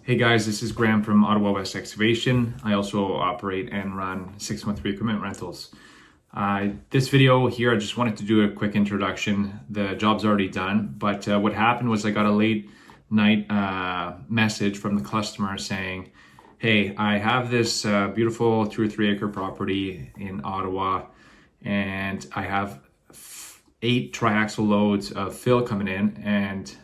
Hey guys, this is Graham from Ottawa West Excavation. I also operate and run 613 Equipment Rentals. This video here, I just wanted to do a quick introduction. The job's already done, but what happened was I got a late night message from the customer saying, hey, I have this beautiful 2 or 3 acre property in Ottawa, and I have 8 triaxle loads of fill coming in, and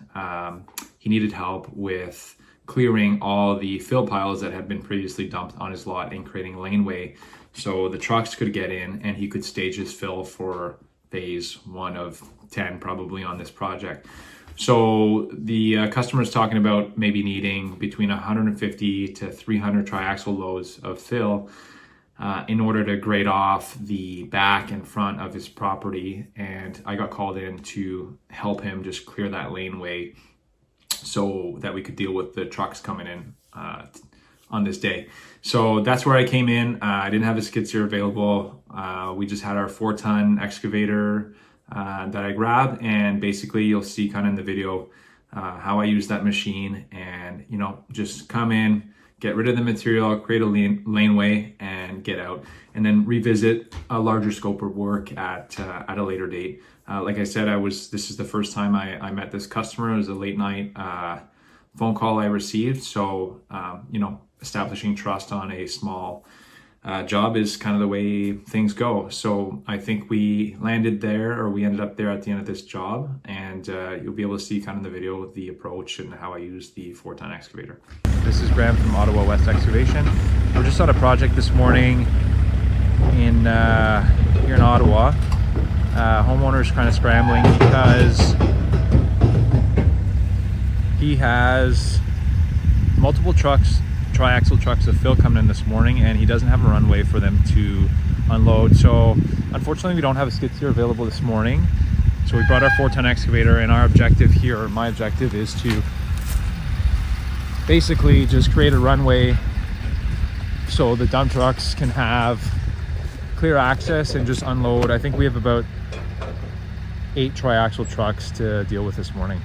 he needed help with clearing all the fill piles that had been previously dumped on his lot and creating a laneway so the trucks could get in and he could stage his fill for phase 1 of 10 probably on this project. So the customer is talking about maybe needing between 150 to 300 triaxle loads of fill in order to grade off the back and front of his property, and I got called in to help him just clear that laneway so that we could deal with the trucks coming in on this day. So that's where I came in. I didn't have the skid steer available. We just had our 4-ton excavator that I grabbed, and basically you'll see kind of in the video how I use that machine, and just come in, get rid of the material, create a laneway, and get out, and then revisit a larger scope of work at a later date. Like I said, this is the first time I met this customer. It was a late night phone call I received. So, establishing trust on a small job is kind of the way things go. So I think we ended up there at the end of this job, and you'll be able to see kind of in the video the approach and how I use the 4-ton excavator. This is Graham from Ottawa West Excavation. We're just on a project this morning in here in Ottawa. Homeowner is kind of scrambling because he has multiple triaxle trucks of fill coming in this morning, and he doesn't have a runway for them to unload. So unfortunately we don't have a skid steer available this morning, so we brought our 4-ton excavator, and our objective here, or my objective, is to basically just create a runway so the dump trucks can have clear access and just unload. I think we have about 8 triaxle trucks to deal with this morning.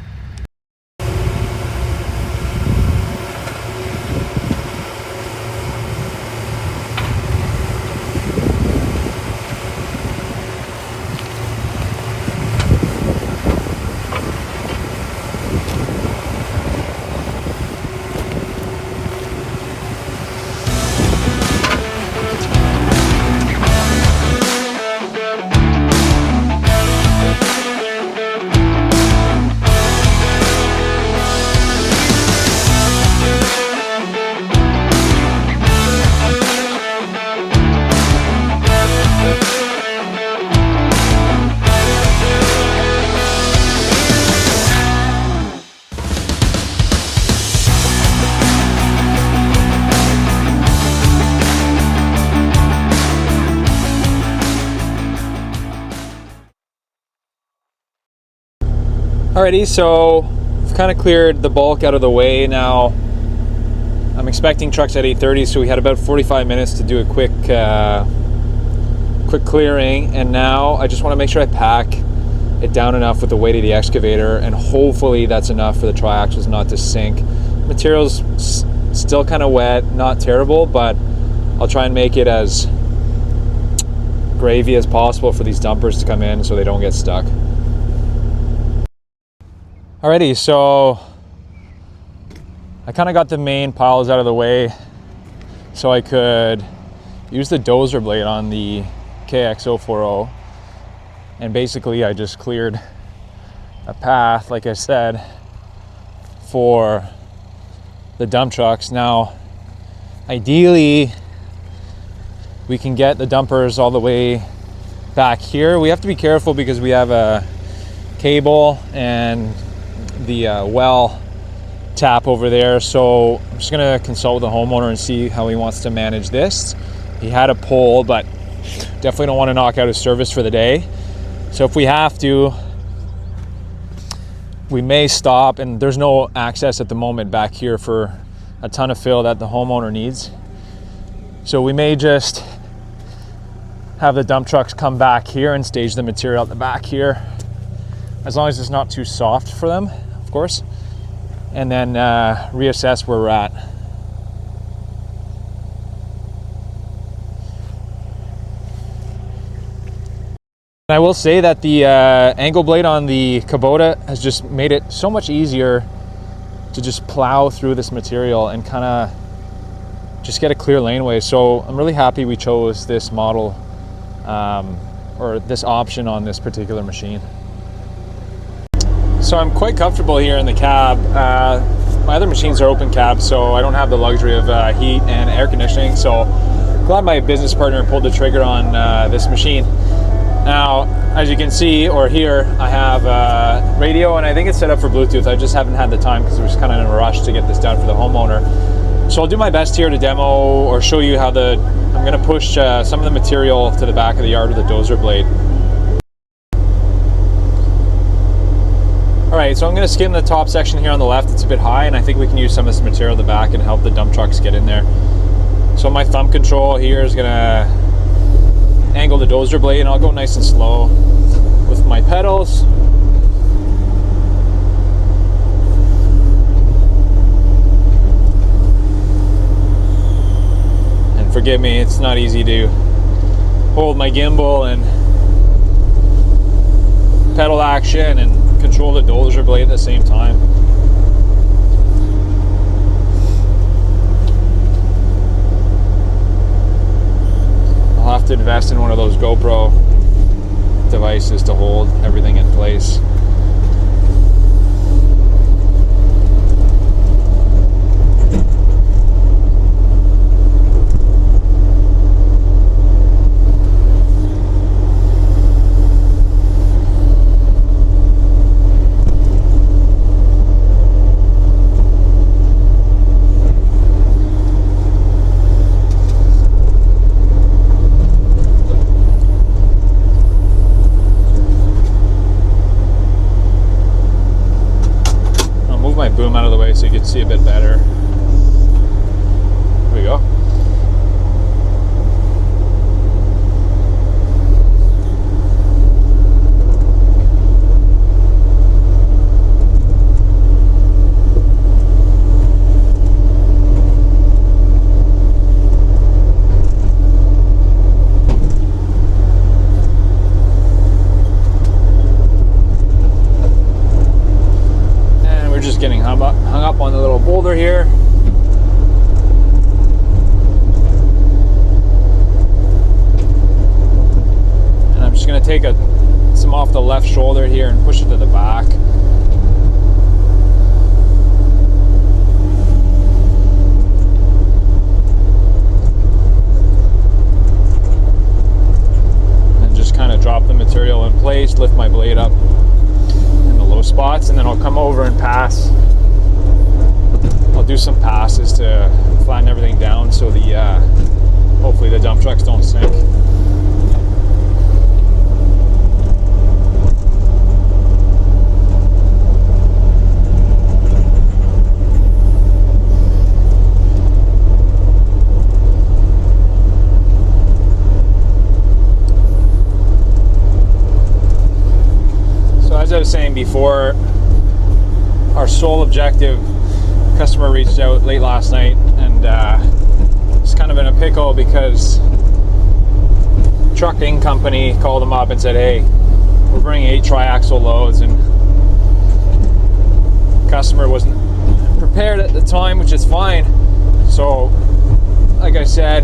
Alrighty, so we've kind of cleared the bulk out of the way. Now I'm expecting trucks at 8:30, so we had about 45 minutes to do a quick clearing, and now I just want to make sure I pack it down enough with the weight of the excavator, and hopefully that's enough for the triaxles not to sink. Material's still kind of wet, not terrible, but I'll try and make it as gravy as possible for these dumpers to come in so they don't get stuck. Alrighty, so I kind of got the main piles out of the way so I could use the dozer blade on the KX040, and basically I just cleared a path, like I said, for the dump trucks. Now ideally we can get the dumpers all the way back here. We have to be careful because we have a cable and the well tap over there, so I'm just gonna consult with the homeowner and see how he wants to manage this. He had a pole, but definitely don't want to knock out his service for the day, so if we have to, we may stop, and there's no access at the moment back here for a ton of fill that the homeowner needs, so we may just have the dump trucks come back here and stage the material at the back here, as long as it's not too soft for them, of course. and then reassess where we're at. I will say that the angle blade on the Kubota has just made it so much easier to just plow through this material and kind of just get a clear laneway. So I'm really happy we chose this model or this option on this particular machine. So I'm quite comfortable here in the cab. My other machines are open cab, so I don't have the luxury of heat and air conditioning. So glad my business partner pulled the trigger on this machine. Now, as you can see or hear, I have radio, and I think it's set up for Bluetooth. I just haven't had the time because I was kind of in a rush to get this done for the homeowner. So I'll do my best here to demo or show you how I'm going to push some of the material to the back of the yard with a dozer blade. All right, so I'm going to skim the top section here on the left. It's a bit high, and I think we can use some of this material at the back and help the dump trucks get in there. So my thumb control here is going to angle the dozer blade, and I'll go nice and slow with my pedals. And forgive me, it's not easy to hold my gimbal and pedal action and control the dozer blade at the same time. I'll have to invest in one of those GoPro devices to hold everything in place. Boom out of the way so you can see a bit better. There we go. Getting hung up on the little boulder here. And I'm just going to take some off the left shoulder here and push it to the back. And just kind of drop the material in place, lift my blade up spots, and then I'll come over and pass. I'll do some passes to flatten everything down so the hopefully the dump trucks don't sink. As I was saying before, our sole objective, customer reached out late last night, and it's kind of in a pickle because trucking company called them up and said, hey, we're bringing 8 triaxle loads, and customer wasn't prepared at the time, which is fine. So like I said,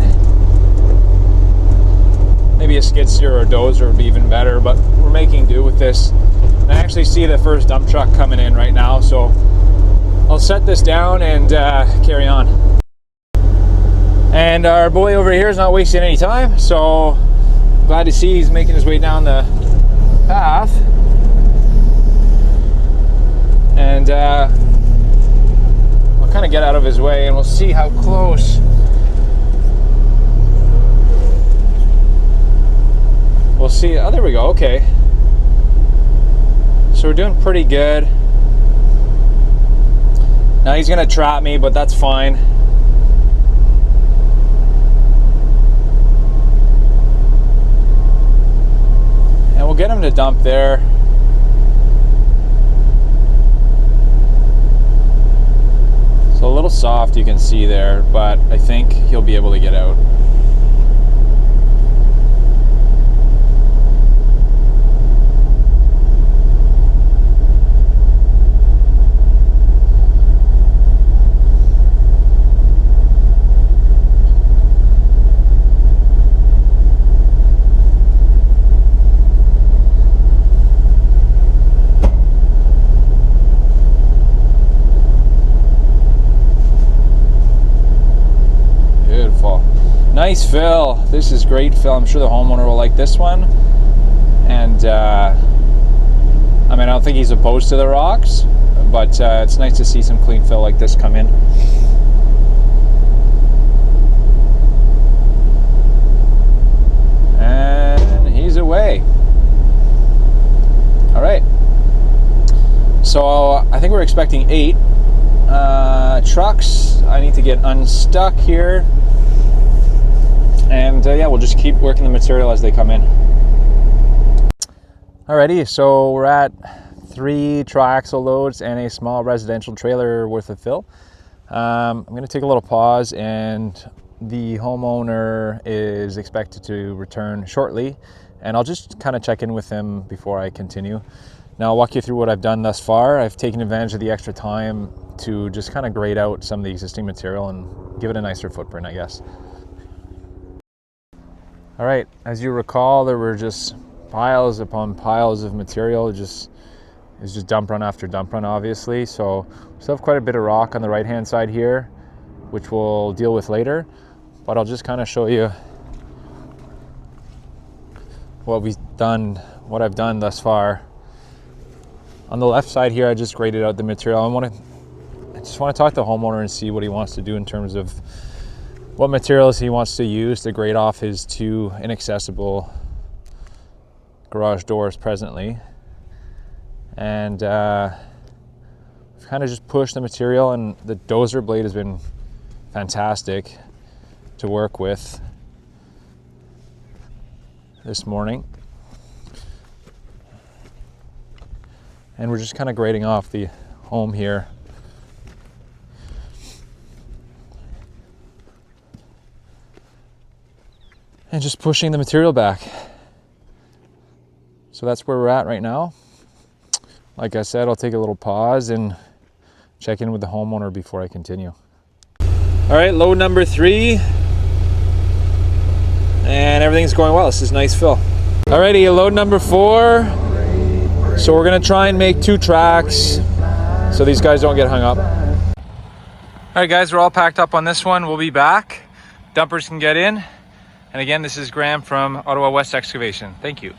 maybe a skid steer or a dozer would be even better, but we're making do with this. I actually see the first dump truck coming in right now, so I'll set this down and carry on. And our boy over here is not wasting any time, so glad to see he's making his way down the path. And I'll kind of get out of his way and we'll see how close. We'll see. Oh, there we go. Okay. So we're doing pretty good. Now he's gonna trap me, but that's fine. And we'll get him to dump there. little soft, you can see there, but I think he'll be able to get out. Nice fill. This is great fill. I'm sure the homeowner will like this one. And I mean, I don't think he's opposed to the rocks, but it's nice to see some clean fill like this come in. And he's away. All right. So I think we're expecting 8 trucks. I need to get unstuck here. And yeah, we'll just keep working the material as they come in. Alrighty, so we're at 3 triaxle loads and a small residential trailer worth of fill. I'm going to take a little pause, and the homeowner is expected to return shortly, and I'll just kind of check in with him before I continue. Now I'll walk you through what I've done thus far. I've taken advantage of the extra time to just kind of grade out some of the existing material and give it a nicer footprint, I guess. All right, as you recall, there were just piles upon piles of material. It was just dump run after dump run, obviously. So we still have quite a bit of rock on the right-hand side here, which we'll deal with later. But I'll just kind of show you what I've done thus far. On the left side here, I just graded out the material. I just want to talk to the homeowner and see what he wants to do in terms of what materials he wants to use to grade off his 2 inaccessible garage doors presently. And we've kind of just pushed the material, and the dozer blade has been fantastic to work with this morning. And we're just kind of grading off the home here. And just pushing the material back. So that's where we're at right now. Like I said, I'll take a little pause and check in with the homeowner before I continue. All right, load number 3. And everything's going well. This is nice fill. Alrighty, load number 4. So we're gonna try and make 2 tracks so these guys don't get hung up. All right guys, we're all packed up on this one. We'll be back. Dumpers can get in. And again, this is Graham from Ottawa West Excavation. Thank you.